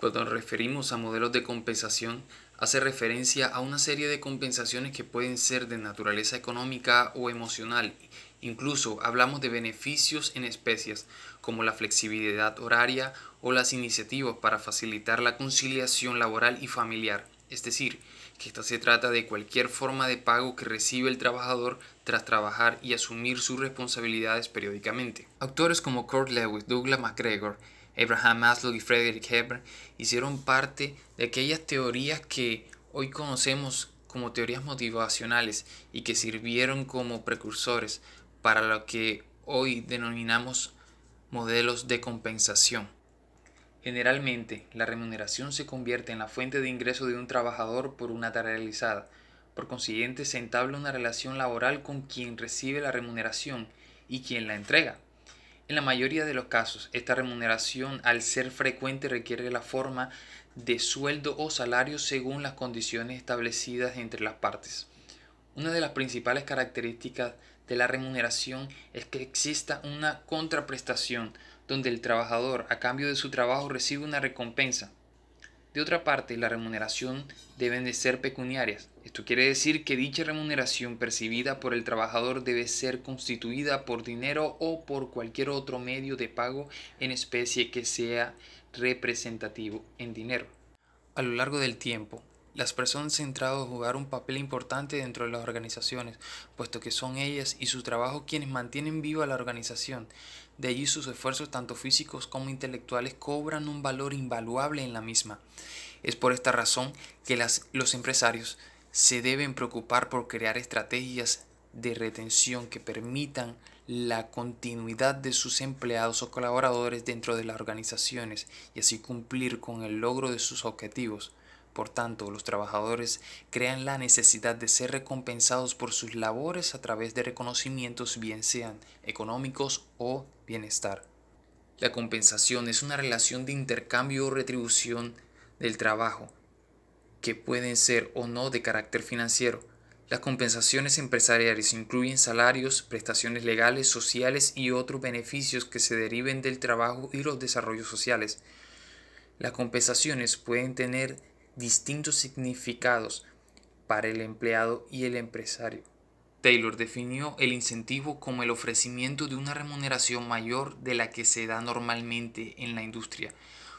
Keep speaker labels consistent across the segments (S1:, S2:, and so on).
S1: Cuando nos referimos a modelos de compensación, hace referencia a una serie de compensaciones que pueden ser de naturaleza económica o emocional. Incluso hablamos de beneficios en especies, como la flexibilidad horaria o las iniciativas para facilitar la conciliación laboral y familiar. Es decir, que esta se trata de cualquier forma de pago que recibe el trabajador tras trabajar y asumir sus responsabilidades periódicamente. Autores como Kurt Lewis, Douglas MacGregor, Abraham Maslow y Friedrich Hebel hicieron parte de aquellas teorías que hoy conocemos como teorías motivacionales y que sirvieron como precursores para lo que hoy denominamos modelos de compensación. Generalmente, la remuneración se convierte en la fuente de ingreso de un trabajador por una tarea realizada. Por consiguiente, se entabla una relación laboral con quien recibe la remuneración y quien la entrega. En la mayoría de los casos, esta remuneración, al ser frecuente, requiere la forma de sueldo o salario según las condiciones establecidas entre las partes. Una de las principales características de la remuneración es que exista una contraprestación, donde el trabajador, a cambio de su trabajo, recibe una recompensa. De otra parte, la remuneración deben de ser pecuniarias. Esto quiere decir que dicha remuneración percibida por el trabajador debe ser constituida por dinero o por cualquier otro medio de pago en especie que sea representativo en dinero. A lo largo del tiempo, las personas han entrado a jugar un papel importante dentro de las organizaciones, puesto que son ellas y su trabajo quienes mantienen viva la organización. De allí sus esfuerzos tanto físicos como intelectuales cobran un valor invaluable en la misma. Es por esta razón que los empresarios se deben preocupar por crear estrategias de retención que permitan la continuidad de sus empleados o colaboradores dentro de las organizaciones y así cumplir con el logro de sus objetivos. Por tanto, los trabajadores crean la necesidad de ser recompensados por sus labores a través de reconocimientos, bien sean económicos o bienestar. La compensación es una relación de intercambio o retribución del trabajo, que pueden ser o no de carácter financiero. Las compensaciones empresariales incluyen salarios, prestaciones legales, sociales y otros beneficios que se deriven del trabajo y los desarrollos sociales. Las compensaciones pueden tener distintos significados para el empleado y el empresario. Taylor definió el incentivo como el ofrecimiento de una remuneración mayor de la que se da normalmente en la industria.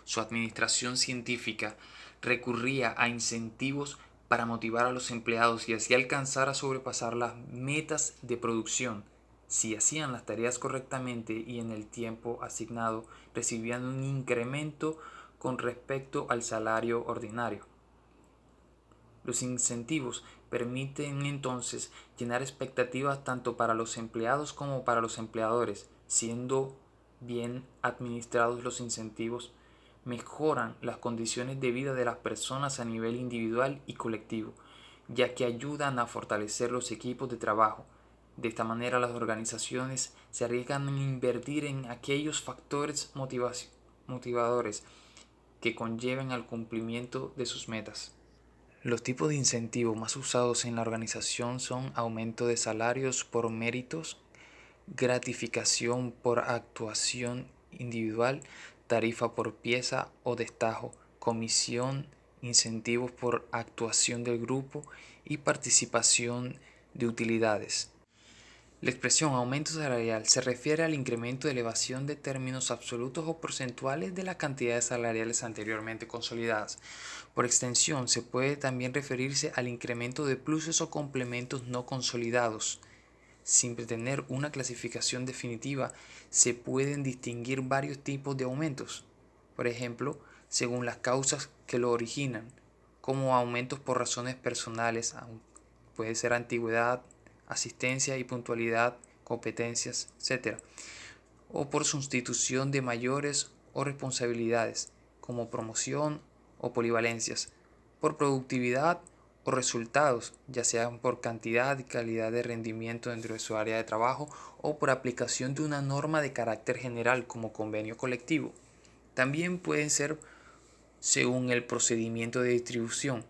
S1: Su administración científica recurría a incentivos para motivar a los empleados y así alcanzar a sobrepasar las metas de producción. Si hacían las tareas correctamente y en el tiempo asignado, recibían un incremento con respecto al salario ordinario. Los incentivos permiten entonces llenar expectativas tanto para los empleados como para los empleadores. Siendo bien administrados los incentivos, mejoran las condiciones de vida de las personas a nivel individual y colectivo, ya que ayudan a fortalecer los equipos de trabajo. De esta manera las organizaciones se arriesgan a invertir en aquellos factores motivadores que conlleven al cumplimiento de sus metas. Los tipos de incentivos más usados en la organización son aumento de salarios por méritos, gratificación por actuación individual, tarifa por pieza o destajo, comisión, incentivos por actuación del grupo y participación de utilidades. La expresión aumento salarial se refiere al incremento de elevación de términos absolutos o porcentuales de las cantidades salariales anteriormente consolidadas. Por extensión, se puede también referirse al incremento de pluses o complementos no consolidados. Sin tener una clasificación definitiva, se pueden distinguir varios tipos de aumentos. Por ejemplo, según las causas que lo originan, como aumentos por razones personales, puede ser antigüedad, asistencia y puntualidad, competencias, etc. O por sustitución de mayores o responsabilidades, como promoción o polivalencias, por productividad o resultados, ya sean por cantidad y calidad de rendimiento dentro de su área de trabajo o por aplicación de una norma de carácter general como convenio colectivo. También pueden ser según el procedimiento de distribución,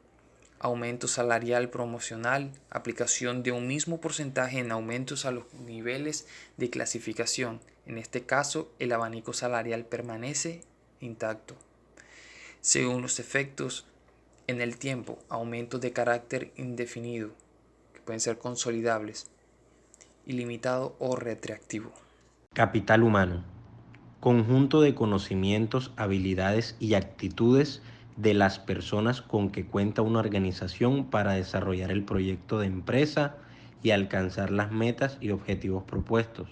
S1: aumento salarial promocional, aplicación de un mismo porcentaje en aumentos a los niveles de clasificación. En este caso, el abanico salarial permanece intacto. según los efectos en el tiempo, aumentos de carácter indefinido, que pueden ser consolidables, ilimitado o retroactivo.
S2: Capital humano. Conjunto de conocimientos, habilidades y actitudes de las personas con que cuenta una organización para desarrollar el proyecto de empresa y alcanzar las metas y objetivos propuestos.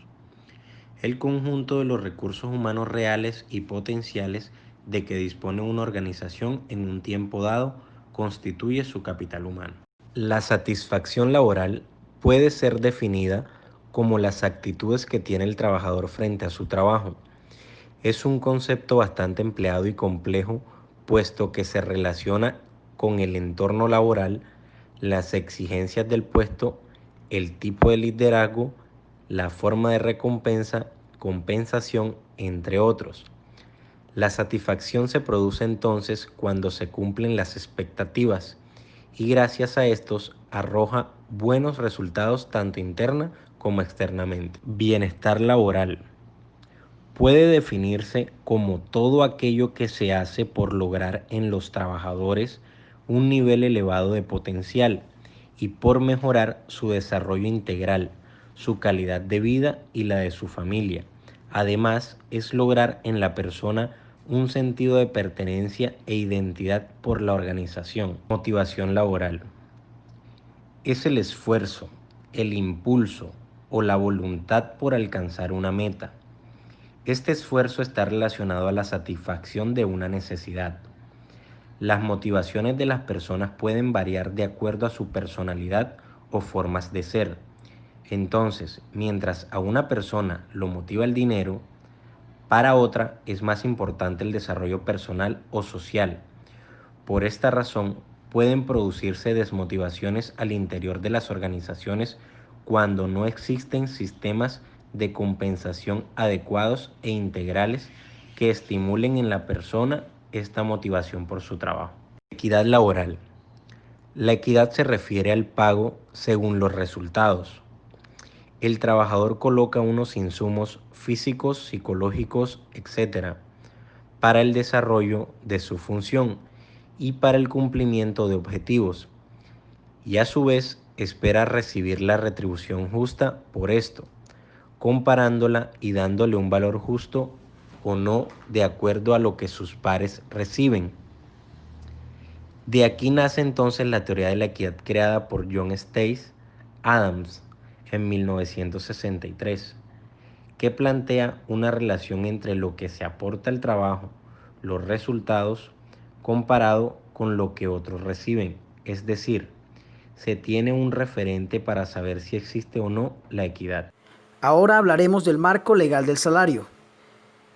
S2: El conjunto de los recursos humanos reales y potenciales de que dispone una organización en un tiempo dado constituye su capital humano. La satisfacción laboral puede ser definida como las actitudes que tiene el trabajador frente a su trabajo. Es un concepto bastante empleado y complejo, puesto que se relaciona con el entorno laboral, las exigencias del puesto, el tipo de liderazgo, la forma de recompensa, compensación, entre otros. La satisfacción se produce entonces cuando se cumplen las expectativas y gracias a estos arroja buenos resultados tanto interna como externamente. Bienestar laboral puede definirse como todo aquello que se hace por lograr en los trabajadores un nivel elevado de potencial y por mejorar su desarrollo integral, su calidad de vida y la de su familia. Además, es lograr en la persona un sentido de pertenencia e identidad por la organización. Motivación laboral. Es el esfuerzo, el impulso o la voluntad por alcanzar una meta. Este esfuerzo está relacionado a la satisfacción de una necesidad. Las motivaciones de las personas pueden variar de acuerdo a su personalidad o formas de ser. Entonces, mientras a una persona lo motiva el dinero, para otra es más importante el desarrollo personal o social. Por esta razón, pueden producirse desmotivaciones al interior de las organizaciones cuando no existen sistemas de compensación adecuados e integrales que estimulen en la persona esta motivación por su trabajo. Equidad laboral. La equidad se refiere al pago según los resultados. El trabajador coloca unos insumos físicos, psicológicos, etc., para el desarrollo de su función y para el cumplimiento de objetivos, y a su vez espera recibir la retribución justa por esto, comparándola y dándole un valor justo o no de acuerdo a lo que sus pares reciben. De aquí nace entonces la teoría de la equidad creada por John Stacey Adams en 1963, que plantea una relación entre lo que se aporta al trabajo, los resultados, comparado con lo que otros reciben. Es decir, se tiene un referente para saber si existe o no la equidad.
S3: Ahora hablaremos del marco legal del salario.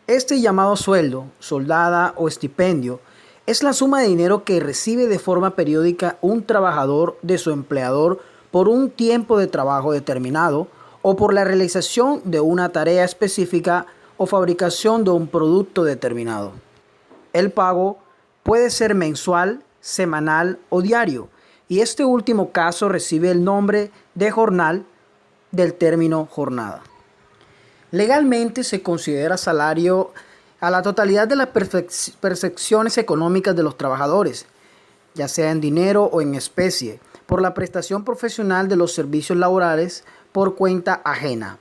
S3: Este llamado sueldo, soldada o estipendio es la suma de dinero que recibe de forma periódica un trabajador de su empleador por un tiempo de trabajo determinado o por la realización de una tarea específica o fabricación de un producto determinado. El pago puede ser mensual, semanal o diario, y este último caso recibe el nombre de jornal del término jornada. Legalmente se considera salario a la totalidad de las percepciones económicas de los trabajadores, ya sea en dinero o en especie, por la prestación profesional de los servicios laborales por cuenta ajena.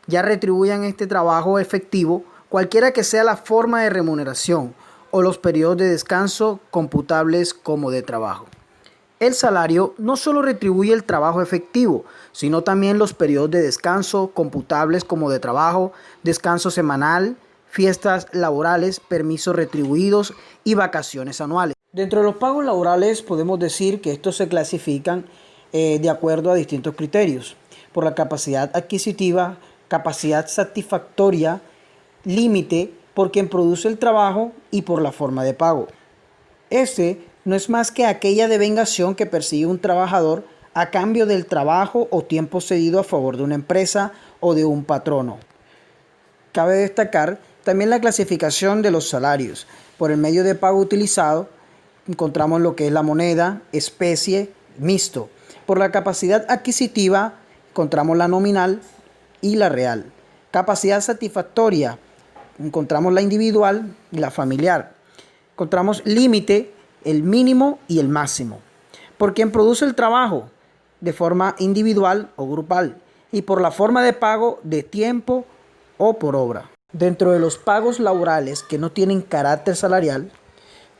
S3: Ya retribuyan este trabajo efectivo, cualquiera que sea la forma de remuneración o los periodos de descanso computables como de trabajo. El salario no solo retribuye el trabajo efectivo, sino también los periodos de descanso computables como de trabajo, descanso semanal, fiestas laborales, permisos retribuidos y vacaciones anuales. Dentro de los pagos laborales podemos decir que estos se clasifican de acuerdo a distintos criterios, por la capacidad adquisitiva, capacidad satisfactoria, límite por quien produce el trabajo y por la forma de pago. Este no es más que aquella devengación que persigue un trabajador a cambio del trabajo o tiempo cedido a favor de una empresa o de un patrono. Cabe destacar también la clasificación de los salarios. Por el medio de pago utilizado encontramos lo que es la moneda, especie, mixto. Por la capacidad adquisitiva encontramos la nominal y la real. Capacidad satisfactoria encontramos la individual y la familiar. Encontramos límite, el mínimo y el máximo. Por quien produce el trabajo de forma individual o grupal y por la forma de pago de tiempo o por obra. Dentro de los pagos laborales que no tienen carácter salarial,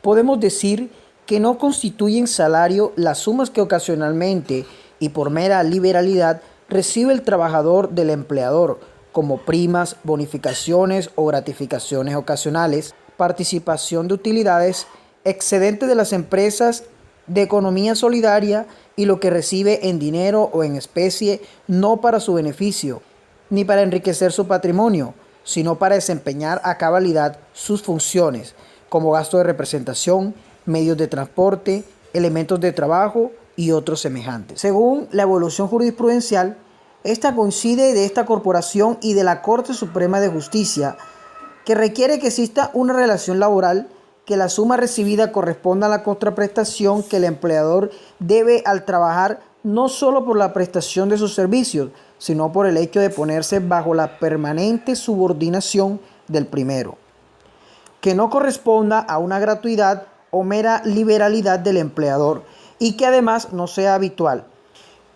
S3: podemos decir que no constituyen salario las sumas que ocasionalmente y por mera liberalidad recibe el trabajador del empleador, como primas, bonificaciones o gratificaciones ocasionales, participación de utilidades, excedente de las empresas de economía solidaria y lo que recibe en dinero o en especie, no para su beneficio, ni para enriquecer su patrimonio, sino para desempeñar a cabalidad sus funciones, como gasto de representación, medios de transporte, elementos de trabajo y otros semejantes. Según la evolución jurisprudencial, esta coincide de esta corporación y de la Corte Suprema de Justicia, que requiere que exista una relación laboral, que la suma recibida corresponda a la contraprestación que el empleador debe al trabajar, no solo por la prestación de sus servicios, sino por el hecho de ponerse bajo la permanente subordinación del primero, que no corresponda a una gratuidad o mera liberalidad del empleador y que además no sea habitual,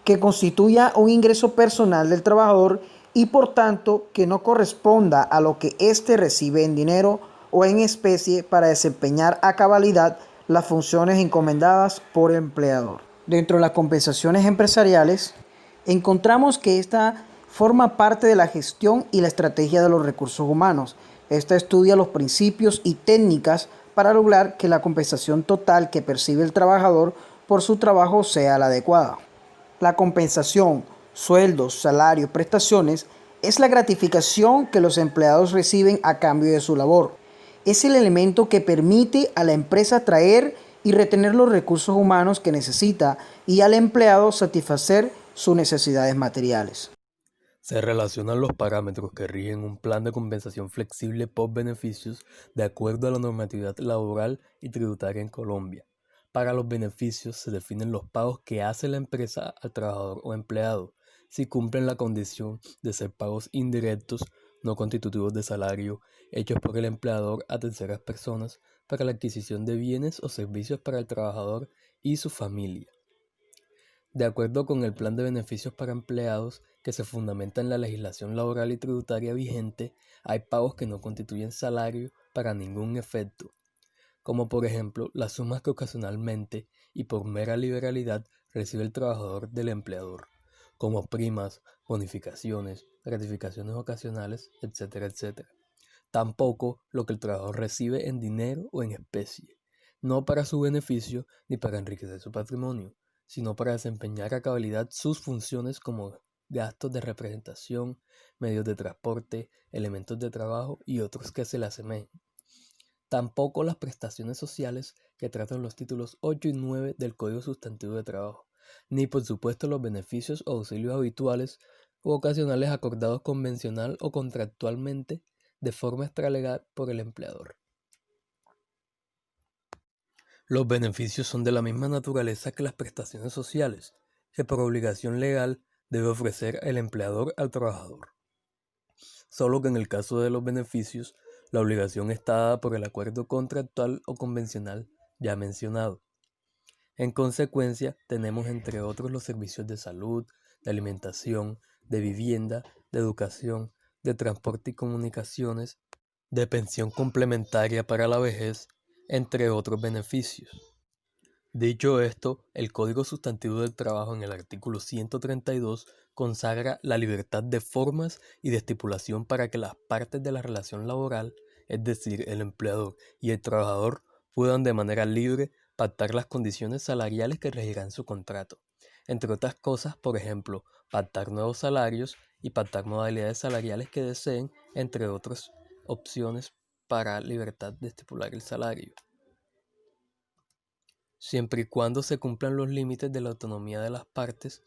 S3: que constituya un ingreso personal del trabajador y por tanto que no corresponda a lo que éste recibe en dinero o en especie para desempeñar a cabalidad las funciones encomendadas por el empleador. Dentro de las compensaciones empresariales, encontramos que esta forma parte de la gestión y la estrategia de los recursos humanos. Esta estudia los principios y técnicas para lograr que la compensación total que percibe el trabajador por su trabajo sea la adecuada. La compensación, sueldos, salarios, prestaciones, es la gratificación que los empleados reciben a cambio de su labor. Es el elemento que permite a la empresa atraer y retener los recursos humanos que necesita y al empleado satisfacer sus necesidades materiales.
S4: Se relacionan los parámetros que rigen un plan de compensación flexible por beneficios de acuerdo a la normatividad laboral y tributaria en Colombia. Para los beneficios se definen los pagos que hace la empresa al trabajador o empleado, si cumplen la condición de ser pagos indirectos, no constitutivos de salario, hechos por el empleador a terceras personas para la adquisición de bienes o servicios para el trabajador y su familia. De acuerdo con el plan de beneficios para empleados que se fundamenta en la legislación laboral y tributaria vigente, hay pagos que no constituyen salario para ningún efecto, como por ejemplo las sumas que ocasionalmente y por mera liberalidad recibe el trabajador del empleador, como primas, bonificaciones, gratificaciones ocasionales, etcétera, etcétera. Tampoco lo que el trabajador recibe en dinero o en especie, no para su beneficio ni para enriquecer su patrimonio, sino para desempeñar a cabalidad sus funciones como gastos de representación, medios de transporte, elementos de trabajo y otros que se le asemejen. Tampoco las prestaciones sociales que tratan los títulos 8 y 9 del Código Sustantivo de Trabajo, ni por supuesto los beneficios o auxilios habituales u ocasionales acordados convencional o contractualmente de forma extralegal por el empleador. Los beneficios son de la misma naturaleza que las prestaciones sociales, que por obligación legal debe ofrecer el empleador al trabajador. Solo que en el caso de los beneficios, la obligación está dada por el acuerdo contractual o convencional ya mencionado. En consecuencia, tenemos entre otros los servicios de salud, de alimentación, de vivienda, de educación, de transporte y comunicaciones, de pensión complementaria para la vejez, entre otros beneficios. Dicho esto, el Código Sustantivo del Trabajo en el artículo 132 consagra la libertad de formas y de estipulación para que las partes de la relación laboral, es decir, el empleador y el trabajador, puedan de manera libre pactar las condiciones salariales que regirán su contrato. Entre otras cosas, por ejemplo, pactar nuevos salarios y pactar modalidades salariales que deseen, entre otras opciones para libertad de estipular el salario, siempre y cuando se cumplan los límites de la autonomía de las partes